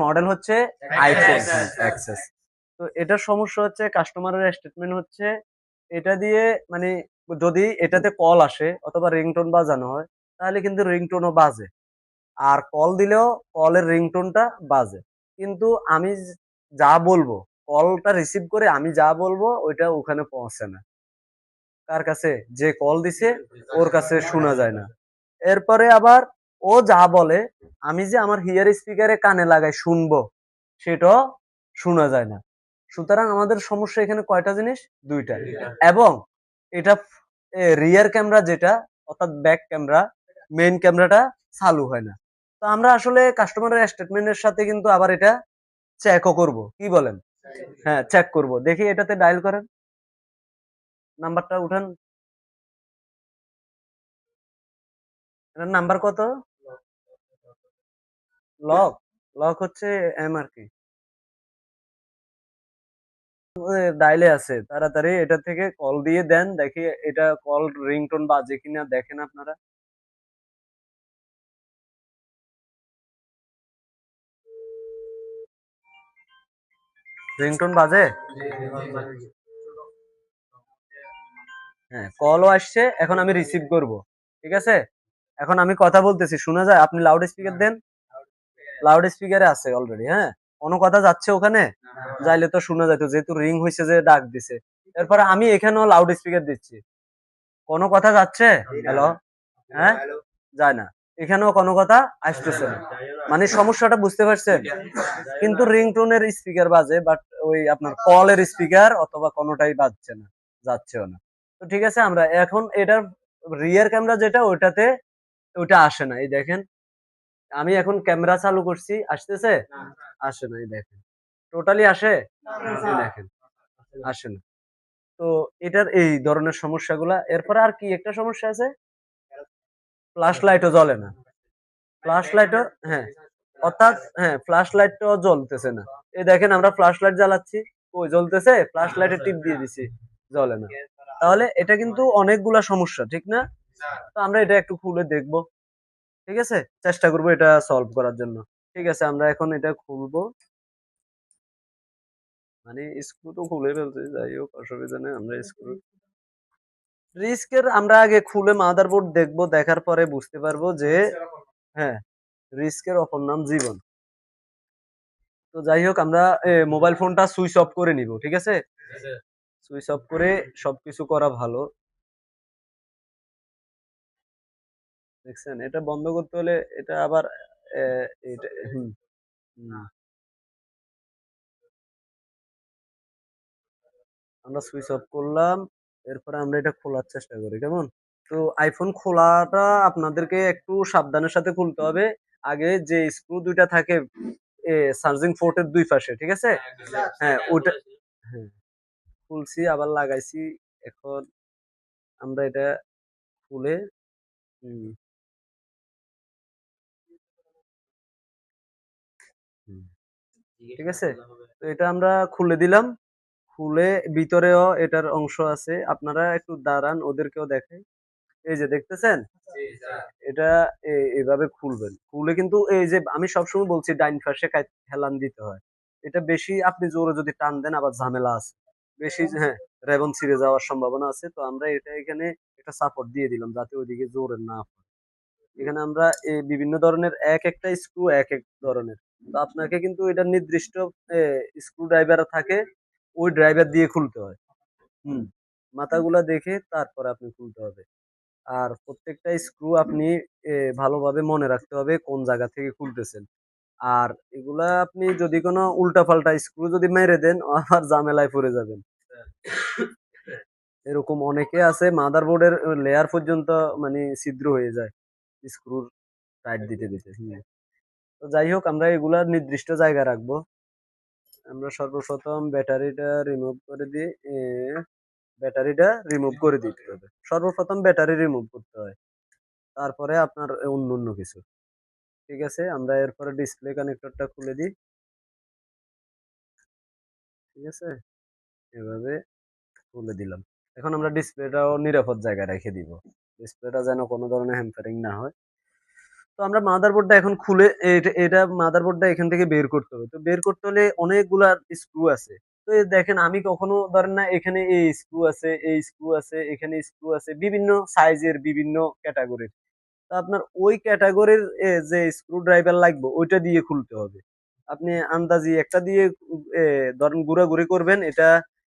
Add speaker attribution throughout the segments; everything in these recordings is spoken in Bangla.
Speaker 1: মডেল হচ্ছে আইফোন এক্সএস। তো এটার সমস্যা হচ্ছে কাস্টমারের স্টেটমেন্ট হচ্ছে এটা দিয়ে মানে যদি এটাতে কল আসে অথবা রিংটোন বাজানো হয় তাহলে কিন্তু রিংটোনও বাজে, আর কল দিলেও কলের রিংটোনটা বাজে। কিন্তু আমি যা বলবো, কলটা রিসিভ করে আমি যা বলবো ওইটা ওখানে পৌঁছে না, কার কাছে যে কল দিছে ওর কাছে শোনা যায় না। এরপরে আবার ও যা বলে আমি যে আমার হিয়ার স্পিকারে কানে লাগাই শুনবো সেটাও শোনা যায় না। সুতরাং আমাদের সমস্যা এখানে কয়টা জিনিস, দুইটা। এবং এটা রিয়ার ক্যামেরা যেটা অর্থাৎ ব্যাক ক্যামেরা, মেইন ক্যামেরাটা চালু হয় না। তো আমরা আসলে কাস্টমারের স্টেটমেন্টের সাথে কিন্তু আবার এটা চেকও করব, কি বলেন? হ্যাঁ, চেক করব। দেখি এটাতে ডায়াল করেন, নাম্বারটা উঠান। এটার নাম্বার কত? লক, লক হচ্ছে এম আর কি ডাইলে আছে। তাড়াতাড়ি এটা থেকে কল দিয়ে দেন, দেখি এটা কল রিংটোন বাজে কিনা দেখেন আপনারা। রিংটোন বাজে? হ্যাঁ, কলও আসছে, এখন আমি রিসিভ করব। ঠিক আছে, এখন আমি কথা বলতেছি শোনা যায়? আপনি লাউড স্পিকার দেন। লাউড স্পিকারে আছে অলরেডি। হ্যাঁ, কোনো কথা যাচ্ছে ওখানে? যাইলে তো শোনা যাইতো, যেহেতু রিং হয়েছে যে ডাক দিছে। এরপরে আমি এখানেও লাউড স্পিকার দিচ্ছি, কোনো কথা যাচ্ছে? হ্যালো? হ্যাঁ, যায় না। এখানেও কোনো কথা আসতেছে না। মানে সমস্যাটা বুঝতে পারছেন? কিন্তু রিংটোনের স্পিকার বাজে, বাট ওই আপনার কলের স্পিকার অথবা কোনোটাই বাজছে না, যাচ্ছেও না। তো ঠিক আছে, আমরা এখন এটার রিয়ার ক্যামেরা যেটা ওইটাতে ওইটা আসে না। এই দেখেন, আমি এখন ক্যামেরা চালু করছি, আসতেছে? আসে না, এই দেখেন। টোটালি আসে? এই দেখেন, আসে না। তো এটার এই ধরনের সমস্যাগুলা। এরপরে আর কি একটা সমস্যা আছে, ফ্ল্যাশ লাইটও জ্বলে না। ফ্ল্যাশ লাইটও, হ্যাঁ, অর্থাৎ হ্যাঁ, ফ্ল্যাশ লাইটটাও জ্বলতেছে না। এই দেখেন আমরা ফ্ল্যাশ লাইট জ্বালাচ্ছি, ওই জ্বলতেছে, ফ্ল্যাশ লাইটে টিপ দিয়ে দিছি, জ্বলে না। তাহলে এটা কিন্তু অনেকগুলা সমস্যা, ঠিক না? তো আমরা এটা একটু খুলে দেখবো। ঠিক আছে, চেষ্টা করবো এটা সলভ করার জন্য। ঠিক আছে, আমরা এখন এটা খুলবো। মানে স্ক্রু তো খুলে ফেলছি, যাই হোক অসুবিধা নেই। আমরা স্ক্রু রিস্কের আমরা আগে খুলে মাদারবোর্ড দেখবো, দেখার পরে বুঝতে পারবো যে হ্যাঁ, রিস্কের অপর নাম জীবন। তো যাই হোক, আমরা মোবাইল ফোনটা সুইচ অফ করে নিব। ঠিক আছে, সুইচ অফ করে সবকিছু করা ভালো। দেখছেন, এটা বন্ধ করতে হলে এটা আবার এটা হুম, আমরা সুইচ অফ করলাম। এরপরে আমরা এটা খোলার চেষ্টা করি, কেমন? তো আইফোন খোলাটা আপনাদেরকে একটু সাবধানের সাথে খুলতে হবে। আগে যে স্ক্রু দুইটা থাকে চার্জিং পোর্টের দুই পাশে, ঠিক আছে? হ্যাঁ, ওটা হ্যাঁ, খুলছি আবার লাগাইছি। এখন আমরা এটা খুলে হুম, হুম, ঠিক আছে। তো এটা আমরা খুলে দিলাম। খুলে ভিতরেও এটার অংশ আছে। আপনারা একটু দাঁড়ান, ওদেরকেও দেখাই। এই যে দেখতেছেন? এটা এভাবে খুলবেন। খুলে কিন্তু এই যে আমি সবসময় বলছি ডাইন পাশে হেলান দিতে হয়। এটা বেশি আপনি জোরে যদি টান দেন আবার ঝামেলা আছে। বেশি হ্যাঁ, রেবন ছিঁড়ে যাওয়ার সম্ভাবনা আছে। তো আমরা এটা এখানে একটা সাপোর্ট দিয়ে দিলাম যাতে ওইদিকে জোরে না পড়ে। এখানে আমরা বিভিন্ন ধরনের একেকটা স্ক্রু একেক ধরনের। তো আপনাকে কিন্তু এটা নির্দিষ্ট এ স্ক্রু ড্রাইভার থাকে, ওই ড্রাইভার দিয়ে খুলতে হয়। হুম। মাথাগুলা দেখে তারপরে আপনি খুলতে হবে। আর প্রত্যেকটা স্ক্রু আপনি ভালোভাবে মনে রাখতে হবে কোন জায়গা থেকে খুলতেছেন। আর এগুলা আপনি যদি কোনো উল্টাপাল্টা স্ক্রু যদি মেরে দেন আবার ঝামেলায় পড়ে যাবেন। এরকম অনেকে আছে মাদারবোর্ডের লেয়ার পর্যন্ত মানে ছিদ্র হয়ে যায় স্ক্রুর টাইট দিতে দিতে। তো যাই হোক, আমরা এগুলা নির্দিষ্ট জায়গায় রাখবো। আমরা সর্বপ্রথম ব্যাটারিটা রিমুভ করে দিতে হবে। সর্বপ্রথম ব্যাটারি রিমুভ করতে হয়, তারপরে আপনার অন্য অন্য কিছু। ঠিক আছে, আমরা এরপরে ডিসপ্লে কানেক্টরটা খুলে দিই। ঠিক আছে, এভাবে খুলে দিলাম। এখন আমরা ডিসপ্লেটাও নিরাপদ জায়গায় রেখে দিব, ডিসপ্লেটা যেন কোনো ধরনের হ্যাম্পারিং না হয়। তো আমরা মাদারবোর্ডটা এখন খুলে এটা মাদারবোর্ডটা এখান থেকে বের করতে হবে। তো বের করতে হলে অনেকগুলা স্ক্রু আছে। তো এই দেখেন আমি কখনো ধরেন না এখানে এই স্ক্রু আছে, এই স্ক্রু আছে, এখানে স্ক্রু আছে বিভিন্ন সাইজের বিভিন্ন ক্যাটাগরির। তো আপনার ওই ক্যাটাগরির যে স্ক্রু ড্রাইভার লাগবে ওইটা দিয়ে খুলতে হবে। আপনি আন্দাজি একটা দিয়ে এ ধরেন গুড়াগুড়ি করবেন এটা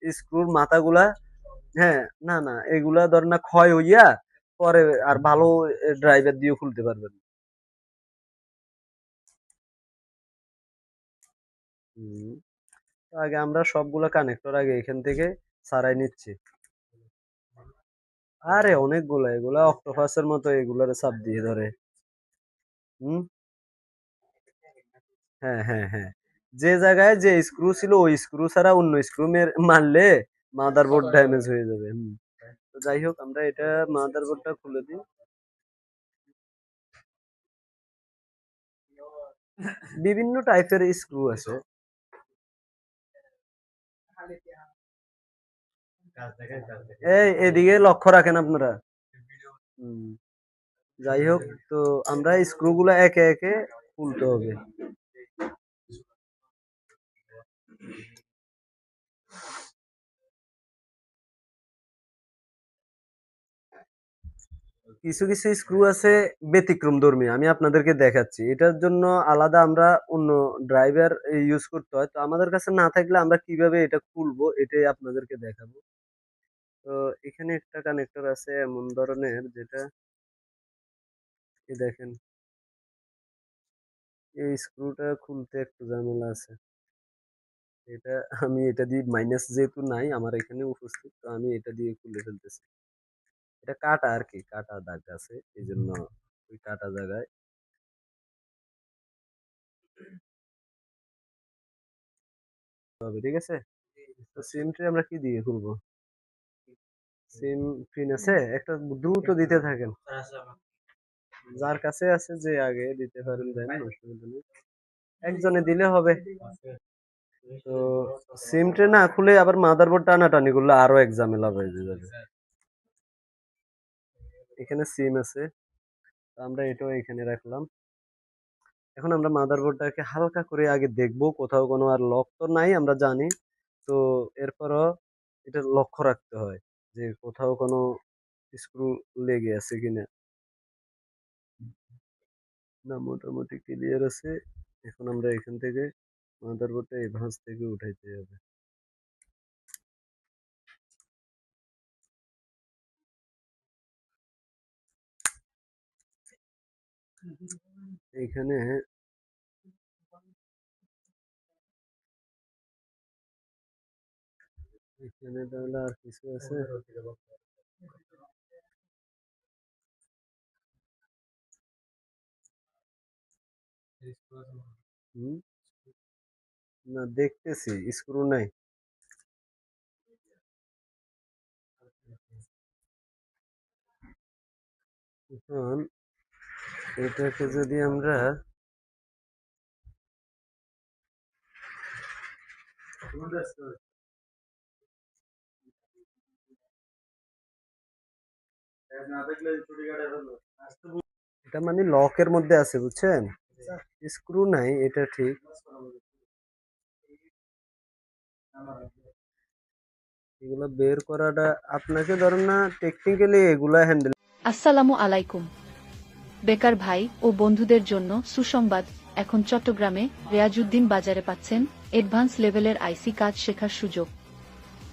Speaker 1: স্ক্রুর মাথাগুলা হ্যাঁ, না, না এগুলা ধরেন না ক্ষয় হইয়া পরে আর ভালো ড্রাইভার দিয়েও খুলতে পারবেন। হুম। তো আগে আমরা সবগুলা কানেক্টর আগে এখান থেকে ছাড়াই নিচ্ছি। আরে অনেকগুলা এগুলা অক্টোপাসের মতো এগুলারে চাপ দিয়ে ধরে। হুম। হ্যাঁ, হ্যাঁ, হ্যাঁ। যে জায়গায় যে স্ক্রু ছিল ওই স্ক্রু ছাড়া অন্য স্ক্রু মারলে মাদারবোর্ড ড্যামেজ হয়ে যাবে। হুম। তো যাই হোক আমরা এটা মাদারবোর্ডটা খুলে দিই। বিভিন্ন টাইপের স্ক্রু আছে। এই এদিকে লক্ষ্য রাখেন আপনারা। হুম। যাই হোক তো আমরা স্ক্রু গুলা একে একে খুলতে হবে। কিছু কিছু স্ক্রু আছে ব্যতিক্রমধর্মী আমি আপনাদেরকে দেখাচ্ছি এটার জন্য আলাদা আমরা অন্য ড্রাইভার ইউজ করতে হয় তো আমাদের কাছে না থাকলে আমরা কিভাবে এটা খুলবো এটাই আপনাদেরকে দেখাবো তো এখানে একটা কানেক্টর আছে এমন ধরনের যেটা এই দেখেন এই স্ক্রুটা খুলতে একটু ঝামেলা আছে এটা আমি এটা দিয়ে মাইনাস যেহেতু নাই আমার এখানে উপস্থিত তো আমি এটা দিয়ে খুলে ফেলতেছি এটা কাটা আর কি কাটা দাগ আছে এই জন্য ওই কাটা জায়গায় হবে ঠিক আছে তো সিমটি আমরা কি দিয়ে খুলবো সিম পিন আছে একটা দ্রুত দিতে থাকেন যার কাছে আছে যে আগে দিতে পারেন দেন অসুবিধা নেই একজনে দিলে হবে তো সিম ট্রে না খুলে আবার মাদারবোর্ড টানাটানি করলে আরো এক ঝামেলা হয়ে যাবে এখানে সিম আছে তো আমরা এটাও এখানে রাখলাম এখন আমরা মাদারবোর্ডটাকে হালকা করে আগে দেখবো কোথাও কোনো আর লক তো নাই আমরা জানি তো এরপরও এটা লক্ষ্য রাখতে হয় যে কোথাও কোনো স্ক্রু লেগে আছে কিনা না মোটামুটি ক্লিয়ার আছে এখন আমরা এখান থেকে মাদারবোর্ডটা এই ভাঁজ থেকে উঠাইতে হবে এইখানে এখানে তাহলে আর কিছু আছে হুম না দেখতেছি স্ক্রু নাই এখন এটাকে যদি আমরা এটা মানে লকের মধ্যে আছে বুঝছেন স্ক্রু নাই এটা ঠিক এগুলা বের করাটা আপনাকে ধরেন না টেকনিক্যালি এগুলা হ্যান্ডেল
Speaker 2: আসসালামু আলাইকুম বেকার ভাই ও বন্ধুদের জন্য সুসংবাদ এখন চট্টগ্রামে রেয়াজুদ্দিন বাজারে পাচ্ছেন অ্যাডভান্স লেভেলের আইসি কাজ শেখার সুযোগ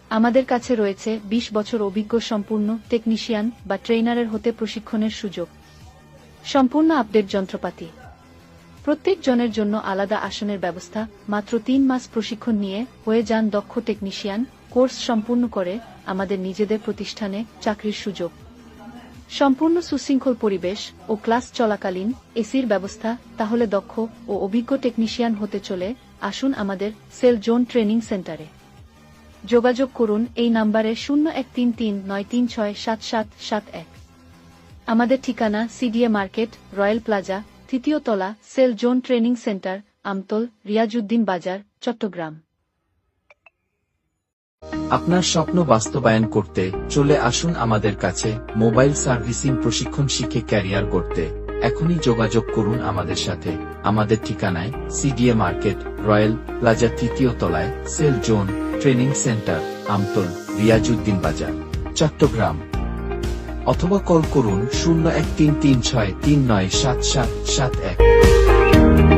Speaker 2: আমাদের কাছে রয়েছে ২০ বছর অভিজ্ঞ সম্পূর্ণ টেকনিশিয়ান বা ট্রেনারের হতে প্রশিক্ষণের সুযোগ সম্পূর্ণ আপডেট যন্ত্রপাতি প্রত্যেক জনের জন্য আলাদা আসনের ব্যবস্থা মাত্র ৩ মাস প্রশিক্ষণ নিয়ে হয়ে যান দক্ষ টেকনিশিয়ান কোর্স সম্পূর্ণ করে আমাদের নিজেদের প্রতিষ্ঠানে চাকরির সুযোগ সম্পূর্ণ সুশৃঙ্খল পরিবেশ ও ক্লাস চলাকালীন এসির ব্যবস্থা তাহলে দক্ষ ও অভিজ্ঞ টেকনিশিয়ান হতে চলে আসুন আমাদের সেল জোন ট্রেনিং সেন্টারে যোগাযোগ করুন এই নাম্বারে 013393677771 আমাদের ঠিকানা সিডিএ মার্কেট রয়্যাল প্লাজা ৩য় তলা sell zone training center Amtal Riazuddin Bazar Chattogram
Speaker 3: আপনার স্বপ্ন বাস্তবায়ন করতে চলে আসুন আমাদের কাছে মোবাইল সার্ভিসিং প্রশিক্ষণ শিখে ক্যারিয়ার গড়তে এখনই যোগাযোগ করুন আমাদের সাথে। আমাদের ঠিকানায় সিডিএ মার্কেট, রয়্যাল প্লাজা 3য় তলায়, sell zone, training center, Amtal, Riazuddin Bazar, Chattogram. অথবা কল করুন 013363977771।